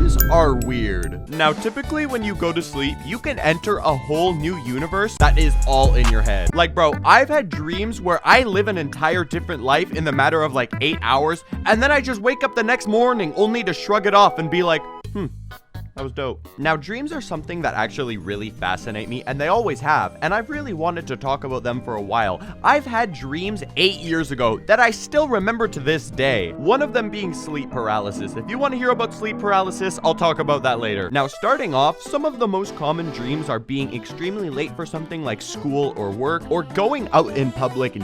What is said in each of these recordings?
dreams are weird. Now, typically when you go to sleep, you can enter a whole new universe that is all in your head. Like, bro, I've had dreams where I live an entire different life in the matter of like 8 hours, and then I just wake up the next morning only to shrug it off and be like, that was dope. Now, dreams are something that actually really fascinate me, and they always have, and I've really wanted to talk about them for a while. I've had dreams 8 years ago that I still remember to this day. One of them being sleep paralysis. If you want to hear about sleep paralysis, I'll talk about that later. Now, starting off, some of the most common dreams are being extremely late for something like school or work, or going out in public and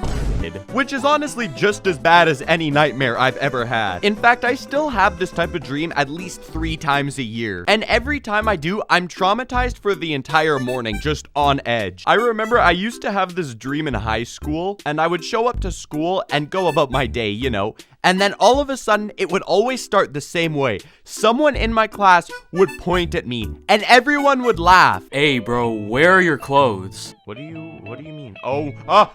which is honestly just as bad as any nightmare I've ever had. In fact, I still have this type of dream at least 3 times a year. And every time I do, I'm traumatized for the entire morning, just on edge. I remember I used to have this dream in high school, and I would show up to school and go about my day, you know. And then all of a sudden, it would always start the same way. Someone in my class would point at me, and everyone would laugh. Hey, bro, where are your clothes? What do you mean? Oh,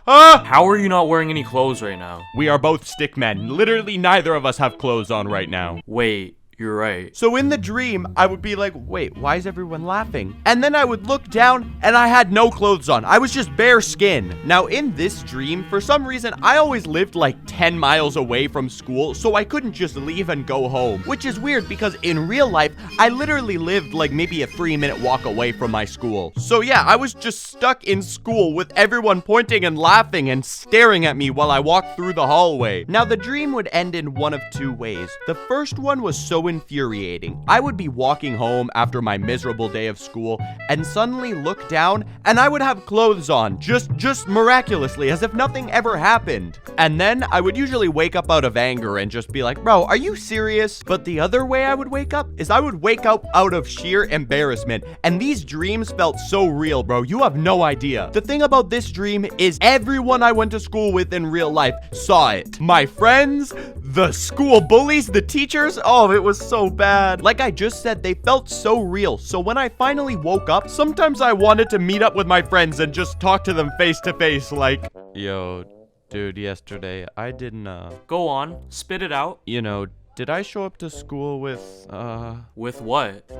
How are you not wearing any clothes right now? We are both stickmen. Literally, neither of us have clothes on right now. Wait. You're right. So in the dream, I would be like, wait, why is everyone laughing? And then I would look down and I had no clothes on. I was just bare skin. Now in this dream, for some reason, I always lived like 10 miles away from school, so I couldn't just leave and go home, which is weird because in real life, I literally lived like maybe a 3-minute walk away from my school. So yeah, I was just stuck in school with everyone pointing and laughing and staring at me while I walked through the hallway. Now the dream would end in one of 2 ways. The first one was so infuriating. I would be walking home after my miserable day of school and suddenly look down and I would have clothes on, just miraculously, as if nothing ever happened. And then I would usually wake up out of anger and just be like, bro, are you serious? But the other way I would wake up is I would wake up out of sheer embarrassment. And these dreams felt so real, bro. You have no idea. The thing about this dream is everyone I went to school with in real life saw it. My friends, the school bullies, the teachers. Oh, it was so bad. Like I just said, they felt so real. So when I finally woke up, sometimes I wanted to meet up with my friends and just talk to them face to face like, yo, dude, yesterday I didn't, Go on, spit it out. you know, did I show up to school with, With what?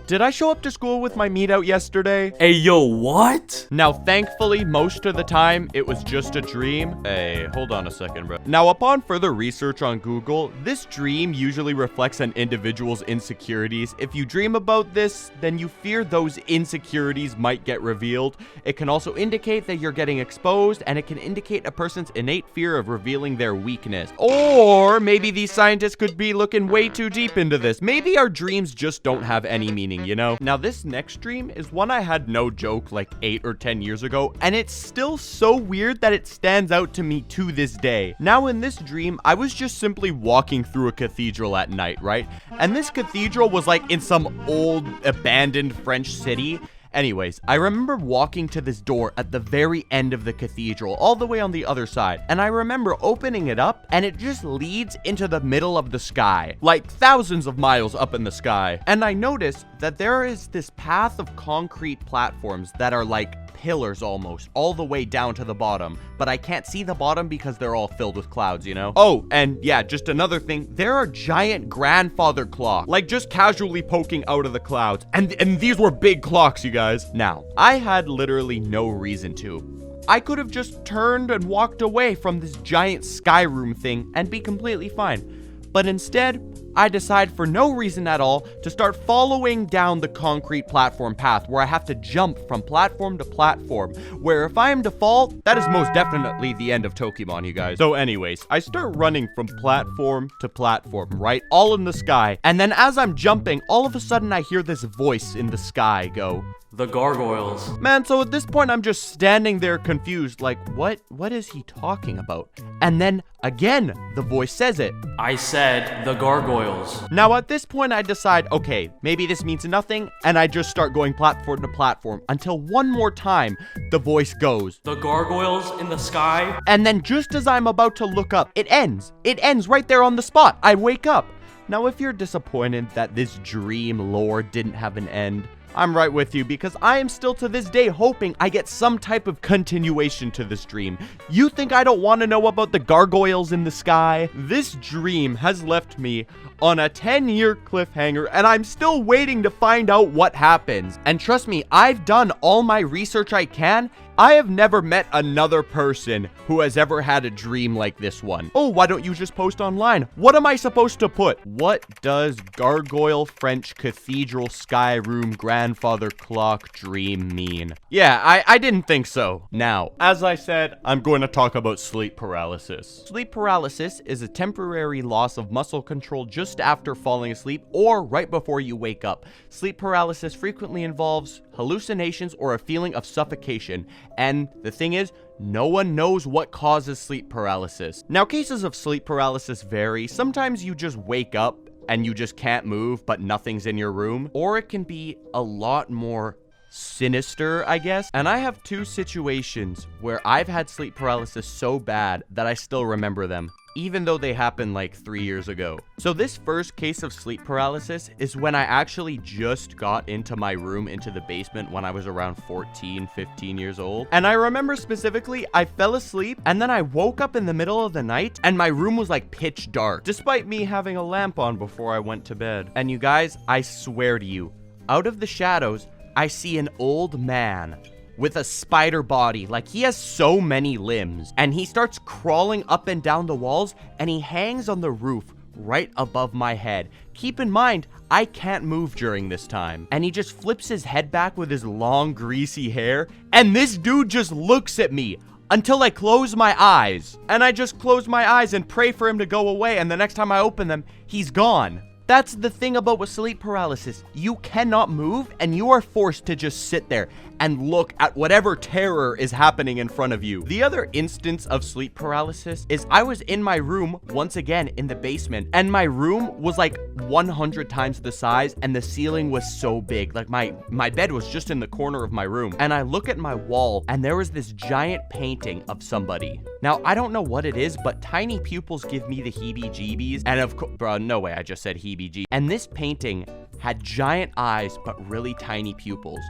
did I show up to school with my meat out yesterday? Hey, yo, what? Now, thankfully, most of the time, it was just a dream. Hey, hold on a second, bro. Now, upon further research on Google, this dream usually reflects an individual's insecurities. If you dream about this, then you fear those insecurities might get revealed. It can also indicate that you're getting exposed, and it can indicate a person's innate fear of revealing their weakness. Or maybe these scientists could be looking way too deep into this. Maybe our dreams just don't have any meaning, you know? Now, this next dream is one I had, no joke, like 8 or 10 years ago, and it's still so weird that it stands out to me to this day. Now, in this dream, I was just simply walking through a cathedral at night, right? And this cathedral was like in some old, abandoned French city. Anyways, I remember walking to this door at the very end of the cathedral, all the way on the other side, and I remember opening it up, and it just leads into the middle of the sky, like thousands of miles up in the sky. And I noticed that there is this path of concrete platforms that are like pillars almost, all the way down to the bottom, but I can't see the bottom because they're all filled with clouds, you know? Oh, and yeah, just another thing, there are giant grandfather clocks, like just casually poking out of the clouds, and these were big clocks, you guys. Now, I had literally no reason to. I could have just turned and walked away from this giant sky room thing and be completely fine. But instead, I decide for no reason at all to start following down the concrete platform path where I have to jump from platform to platform, where if I am to fall, that is most definitely the end of Tokemon, you guys. So anyways, I start running from platform to platform, right? All in the sky. And then as I'm jumping, all of a sudden I hear this voice in the sky go, The Gargoyles. man, so at this point, I'm just standing there confused, like, what is he talking about? And then, again, the voice says it. I said the Gargoyles. Now, at this point, I decide, okay, maybe this means nothing, and I just start going platform to platform until one more time, the voice goes, The Gargoyles in the sky? and then just as I'm about to look up, it ends. It ends right there on the spot. I wake up. Now, if you're disappointed that this dream lore didn't have an end, I'm right with you, because I am still to this day hoping I get some type of continuation to this dream. You think I don't want to know about the gargoyles in the sky? This dream has left me on a 10-year cliffhanger, and I'm still waiting to find out what happens. And trust me, I've done all my research I can. I have never met another person who has ever had a dream like this one. Oh, why don't you just post online? What am I supposed to put? What does gargoyle French cathedral sky room grandfather clock dream mean? Yeah, I didn't think so. Now, as I said, I'm going to talk about sleep paralysis. Sleep paralysis is a temporary loss of muscle control just after falling asleep or right before you wake up. Sleep paralysis frequently involves hallucinations or a feeling of suffocation. And the thing is, no one knows what causes sleep paralysis. Now, cases of sleep paralysis vary. Sometimes you just wake up and you just can't move, but nothing's in your room. Or it can be a lot more sinister, I guess. And I have two situations where I've had sleep paralysis so bad that I still remember them, even though they happened like 3 years ago. So this first case of sleep paralysis is when I actually just got into my room, into the basement, when I was around 14, 15 years old. And I remember specifically, I fell asleep and then I woke up in the middle of the night and my room was like pitch dark, despite me having a lamp on before I went to bed. And you guys, I swear to you, out of the shadows, I see an old man with a spider body. Like, he has so many limbs, and he starts crawling up and down the walls, and he hangs on the roof right above my head. Keep in mind, I can't move during this time. And he just flips his head back with his long, greasy hair, and this dude just looks at me until I close my eyes. And I just close my eyes and pray for him to go away, and the next time I open them, he's gone. That's the thing about with sleep paralysis. You cannot move, and you are forced to just sit there and look at whatever terror is happening in front of you. The other instance of sleep paralysis is I was in my room, once again, in the basement, and my room was like 100 times the size, and the ceiling was so big. Like, my bed was just in the corner of my room, and I look at my wall, and there was this giant painting of somebody. Now, I don't know what it is, but tiny pupils give me the heebie-jeebies, and of course, bro, no way, I just said heebie-jeebies. And this painting had giant eyes, but really tiny pupils.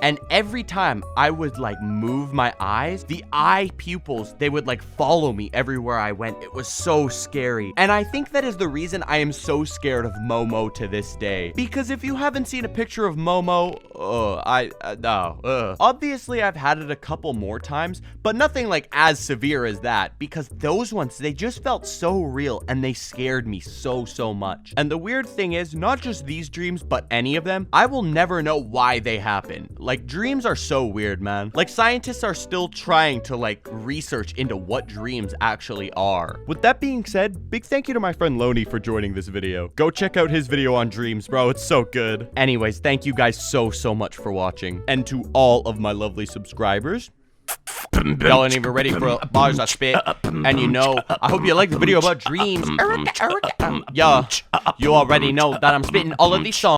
And every time I would like move my eyes, the eye pupils, they would like follow me everywhere I went. It was so scary. And I think that is the reason I am so scared of Momo to this day. Because if you haven't seen a picture of Momo, obviously I've had it a couple more times, but nothing like as severe as that, because those ones, they just felt so real and they scared me so much. And the weird thing is, not just these dreams, but any of them, I will never know why they happen. Like, dreams are so weird, man. Like, scientists are still trying to like research into what dreams actually are. With that being said, big thank you to my friend LoneE for joining this video. Go check out his video on dreams, bro. It's so good. Anyways, thank you guys so much for watching. And to all of my lovely subscribers, y'all ain't even ready for bars I spit. And you know, I hope you like the video about dreams. Yeah, you already know that I'm spitting all of these songs.